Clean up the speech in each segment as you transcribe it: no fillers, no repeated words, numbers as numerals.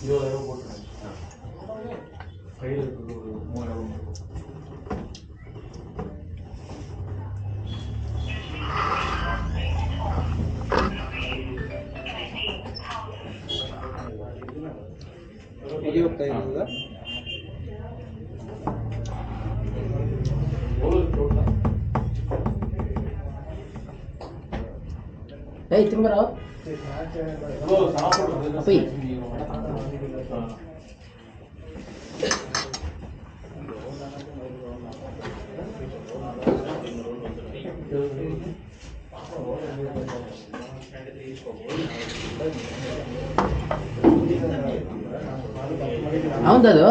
20,000 போட்டுருங்க. கையில் இருக்கிறது ஒரு 3,000. Hey, tunggu berapa? Apa ini? Awak dah tu?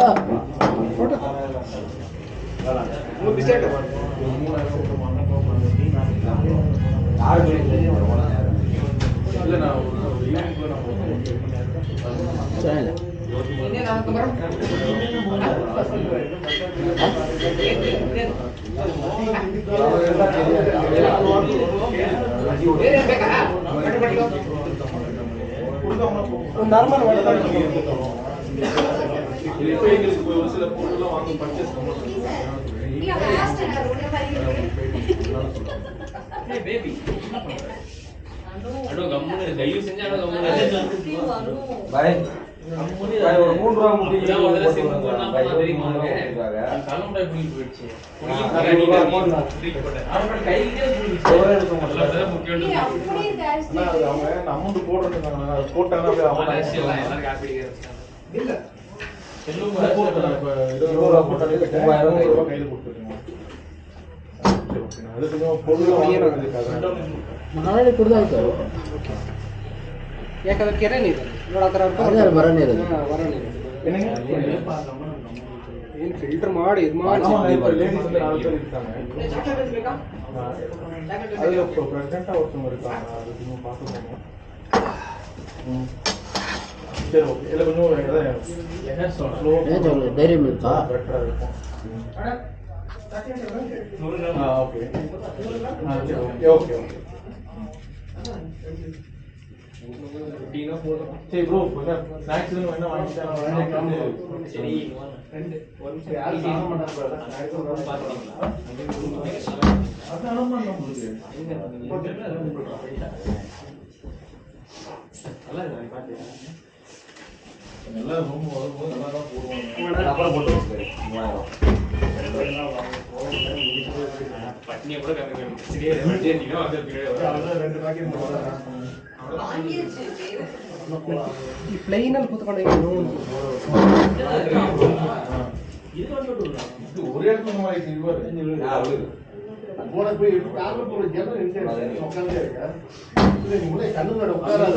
Normal ஒரு சில பொருள்லாம் வாங்க பர்ச்சேஸ் பேபி அடோ கம்முனு தயவு செஞ்சு அடோ கம்முனு பை ஒரு 3 ரூபாய் முட்டி முதல்ல சிம் போடலாம் தெரியுமா கலமுடை புடி போயிடுச்சு அவன் கையிலே புடிச்சு ஒரே எடுக்க மாட்டல முக்கியம் அவங்க அமௌண்ட் போடுறாங்க போட்டாங்க அவங்க எல்லாரும் காப்பி அடிக்கிறாங்க இல்ல செல்லும் போடுறாங்க இப்ப 20 ரூபாய் போட்டாலே 3000 ரூபாய் கையில கொடுத்துருங்க அதுக்கு பொருள் வாங்குறதுக்காக மகாராணி கொடுத்தா சார் ಯಾಕಂದ್ರೆ ಕೆರೆ ನೀರು ನೋಡಕರ ಅದೇ ಬರ ನೀರು ಬರ ನೀರು ಏನು ಫಿಲ್ಟರ್ ಮಾಡಿ ಇದು ಮಾಡಿ ಲೇಡೀಸ್ ಅಂದ್ರೆ 4 பேர் இருக்காங்க அதுல பிரசிடென்ட்டா ஒருத்தவங்க இருக்காங்க அதுக்கு இன்னும் பார்த்துக்கோங்க சரி ஓகே இல்ல கொஞ்சம் என்ன ஸ்லோ தைரியம் இருக்கா பெட்டரா இருக்கும் ஓகே ஓகே ஓகே டீனா போடுறோம் சரி ப்ரோ கொஞ்சம் ஸ்நாக்ஸ் என்ன வாங்கிட்டாங்க சரி ரெண்டு ஒரு நிமிஷம் யாரு சாப்பிட மாட்டாங்க ஸ்நாக்ஸ் பாத்தீங்களா அதான் நம்மளுக்கு நல்லா இருக்கு பாத்தியா நல்லா ரூம் வரும்போது நல்லா தான் போடுவாங்க அப்புறம் போட்டு 3000 பட்னியை கூட கம்மி பண்ணி சரியா வண்டியா வந்து ரெண்டு பாக்கெட் ಈ ಪ್ಲೈನ್ ಅಲ್ಲಿ ಕೂತ್ಕೊಂಡು ஒரே இடத்துல மாதிரி போய் கார்ல போற ஜெனரல் உட்கார்ந்தே இருக்கா நீ முன்னே கண்ணு நட உட்காராத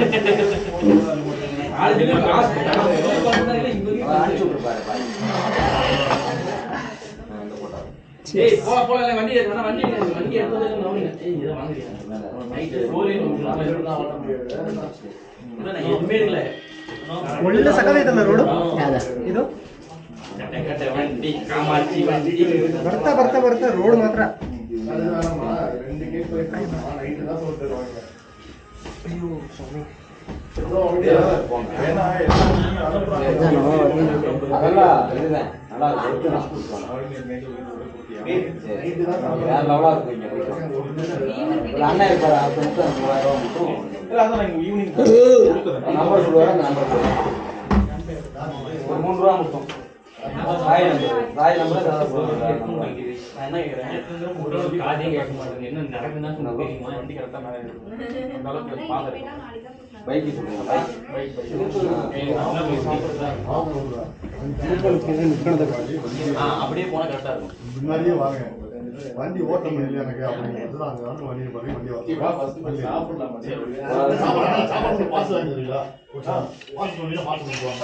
ஏய் போல வண்டி எடுத்து வண்டி எடுத்து நவுங்க ஏய் இத வாங்குறியா நைட் ரோலிங் நாம எடுத்தா வர முடியாது நான் எதுமே இல்ல ಒಳ್ಳೆ ಸಕಲೈತಲ್ಲ ರೋಡ್ ಇದು ಕಟ್ಟೆ வண்டி ಕಾಮಾಚಿ வண்டி ಬರ್ತಾ ಬರ್ತಾ ಬರ್ತಾ ರೋಡ್ ಮಾತ್ರ அது வேணாமா ரெண்டு கேட் போய் நைட் தான் சொல்ல தருவாங்க ಅಯ್ಯೋ ಸ್ವಾಮಿ அதெல்லாம் இதுதான் நல்லா இருக்கு அண்ணா இருப்பாரு 3000 மட்டும் ஈவினிங் நம்பர் சொல்லுவாரு அந்த நம்பர் ஒரு 3 ரூபா மட்டும் ராய் நம்பர் என்ன கேட்குறேன் காதே கேட்க மாட்டேங்க என்ன நடக்குதுன்னா தெரியுமா வண்டி கரெக்டாக மேலே அந்த அளவுக்கு பார்க்குறேன் பைக்கு சொல்லுங்க பைக் அப்படியே போனால் கரெக்டாக இருக்கும் முன்னாடியே வாங்க வண்டி ஓட்ட முடியல எனக்கு அப்படிங்கிறது அங்கே வந்து வண்டியை பண்ணி வண்டி சாப்பிடலாம் சாப்பாடு பாஸ் வாங்கிடுறீங்களா பாஸ் பண்ணி பாஸ் பண்ணுவாங்க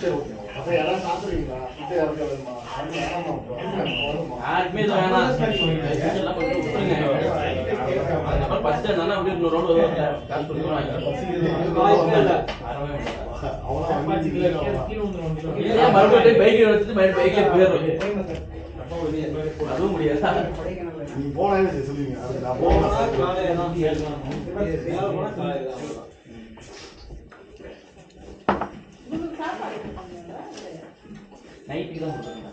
சரி ஓகே அப்போ யாராவது சாப்பிட்றீங்களா கிட்ட யாருக்கு வேணுமா யாருக்குமே இது வேணாம் எல்லாம் கொஞ்சம் விட்டுருங்க அதுக்கப்புறம் ஃபஸ்ட்டு என்னன்னா அப்படியே இன்னொரு ரோடு கால் மறுபடியும் பைக்கை வச்சுட்டு பைக்ல போயிடுறோம் அதுவும் முடியாது நீங்க போனா சொல்லுவீங்க நைட்டுக்கு தான் கொடுத்துருங்க.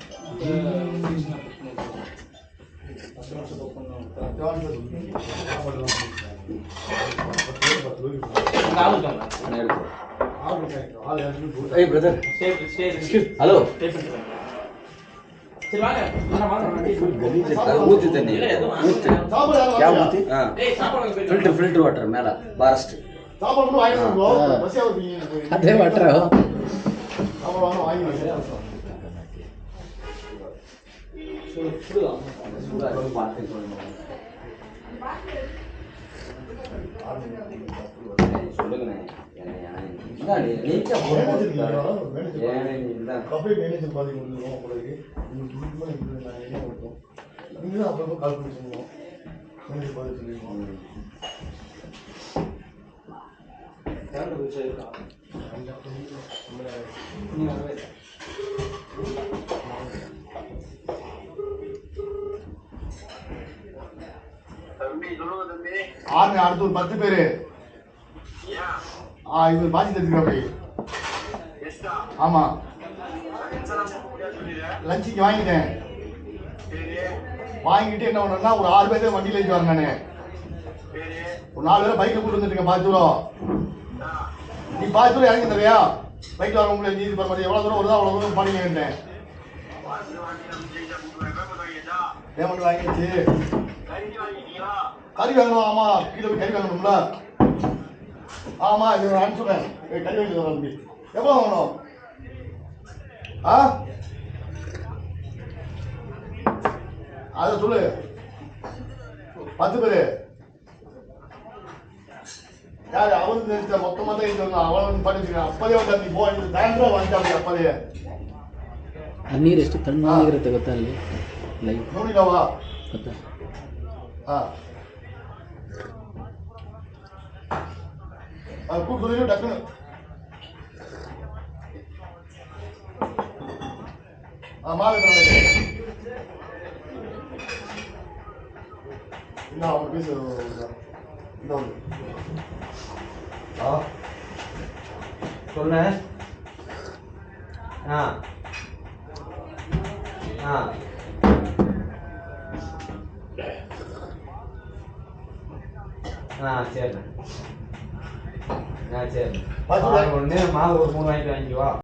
Hey brother. Hello. சரி வாங்க. ஊத்து தண்ணி. ஊத்து. क्या ஊத்து? हां. Filter water மேல பாரஸ்ட். சாப்பாடு மட்டும் வாங்கி வந்துருங்க. பஸ்ஸே அதே வாட்டரா? சாப்பாடு வாங்க வாங்கி வந்துருங்க. சூடா பார்த்து சொல்லுங்க. சொல்லுங்கண்ணே. என்ன நீங்க கஃபே மேனேஜர் பாதி கொடுத்துருவோம் உங்களுக்கு. உங்களுக்கு முக்கியமாக இருக்குது நான் என்ன கொடுத்தோம். நீங்கள் அப்பப்போ கால் பண்ணி சொல்லுவோம். மேனேஜர் பாதி சொல்லிடுவோம். ஆறு அடுத்து ஒரு 10 பேரு. இவர் பாதி தெரிஞ்சுக்காப்படி. ஆமா லஞ்சுக்கு வாங்கிட்டேன். வாங்கிட்டு என்ன பண்ணா ஒரு 6 பேர் வண்டியில ஏற்றி வரேன் நானு. ஒரு 4 பேரை பைக்ல கூட்டு வந்துட்டுங்க. பாதி தூரம் நீ பாதி தூரம் இறங்கி தரையா பைக்ல வர உங்களுக்கு நீதி பண்ண மாதிரி எவ்வளவு தூரம் வருதோ அவ்வளவு தூரம் பண்ணிக்கிட்டேன். பேமெண்ட் வாங்கிடுச்சு. கறி வாங்கணும். ஆமா கீழே போய் கறி வாங்கணும்ல. ஆமா இது அனுப்பிச்சுடுறேன். கறி வாங்கி தம்பி எவ்வளோ வாங்கணும்? அதை சொல்லு. 10 பேரு யாரு அவரு நினைச்ச மொத்தமா தான் இது அவன் பண்ணிருக்கான். அப்பதே வந்து போ டைம் வாங்கிட்டாங்க. அப்பதே ನೀರು ಎಷ್ಟು ತಣ್ಣಗಿರುತ್ತೆ ಗೊತ್ತಾ ಅಲ್ಲಿ ಲೈವ್ ನೋಡಿದವಾ ಗೊತ್ತಾ? ಅದು ಕೂತ್ಕೊಳ್ಳಿ ಡಕ್ಕನು. ಮಾವಿನ ಇಲ್ಲ ಅವನು ಬೀಸು ಇದೊಂದು சொல்ல சரிண்ணா. சரி ஒன்று மாவு ஒரு 3 வாங்கிட்டு வாங்கிக்குவா.